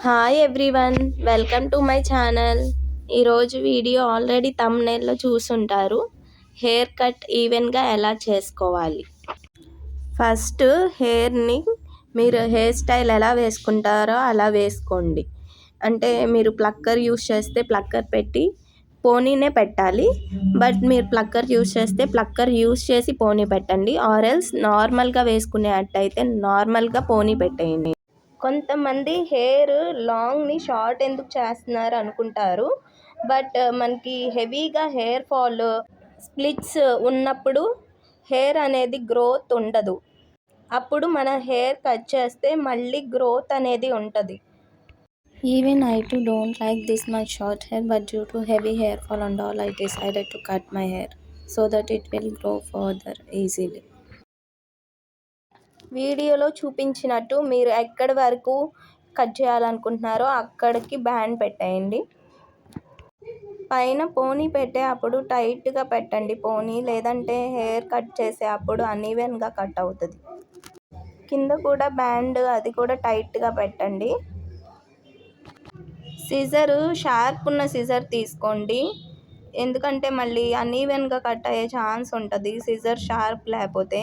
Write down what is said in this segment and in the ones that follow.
Hi everyone, welcome to my channel. ఈరోజు video already థంబ్నెయిల్లో చూసుంటారు. Hair cut ఈవెన్గా ఎలా చేసుకోవాలి. ఫస్ట్ హెయిర్ని మీరు హెయిర్ స్టైల్ ఎలా వేసుకుంటారో అలా వేసుకోండి. అంటే మీరు ప్లక్కర్ యూస్ చేస్తే ప్లక్కర్ పెట్టి పోనీనే పెట్టాలి. బట్ మీరు ప్లక్కర్ యూస్ చేస్తే ప్లక్కర్ యూస్ చేసి పోనీ పెట్టండి. ఆర్ ఎల్స్ నార్మల్గా వేసుకునేటట్టయితే నార్మల్గా పోనీ పెట్టేయండి. కొంతమంది హెయిర్ లాంగ్ని షార్ట్ ఎందుకు చేస్తున్నారు అనుకుంటారు. బట్ మనకి హెవీగా హెయిర్ ఫాల్, స్ప్లిట్స్ ఉన్నప్పుడు హెయిర్ అనేది గ్రోత్ ఉండదు. అప్పుడు మన హెయిర్ కట్ చేస్తే మళ్ళీ గ్రోత్ అనేది ఉంటుంది. Even I too don't like this much short hair, but due to heavy hair fall and all, I decided to cut my hair so that it will grow further easily. వీడియోలో చూపించినట్టు మీరు ఎక్కడి వరకు cut చేయాలనుకుంటున్నారో అక్కడికి band పెట్టేయండి. పైన పోనీ పెట్టే అప్పుడు టైట్గా పెట్టండి పోనీ, లేదంటే హెయిర్ కట్ చేసే అప్పుడు అన్ఈవెన్గా కట్ అవుతుంది. కింద కూడా బ్యాండ్ అది కూడా టైట్గా పెట్టండి. సిజరు షార్ప్ ఉన్న సిజర్ తీసుకోండి, ఎందుకంటే మళ్ళీ అన్ఈవెన్గా కట్ అయ్యే ఛాన్స్ ఉంటుంది సిజర్ షార్ప్ లేకపోతే.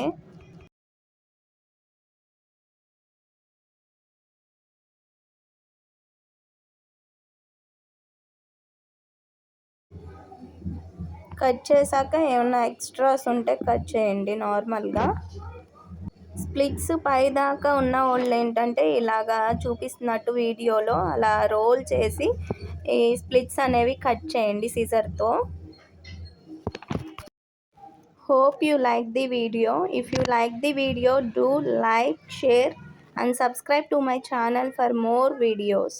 కట్ చేశాక ఏమన్నా ఎక్స్ట్రాస్ ఉంటే కట్ చేయండి నార్మల్గా. స్ప్లిట్స్ పైదాకా ఉన్న వాళ్ళు ఏంటంటే ఇలాగా చూపిస్తున్నట్టు వీడియోలో అలా రోల్ చేసి ఈ స్ప్లిట్స్ అనేవి కట్ చేయండి సిజర్తో. Hope you like the video. If you like the video, do like, share and subscribe to my channel for more videos.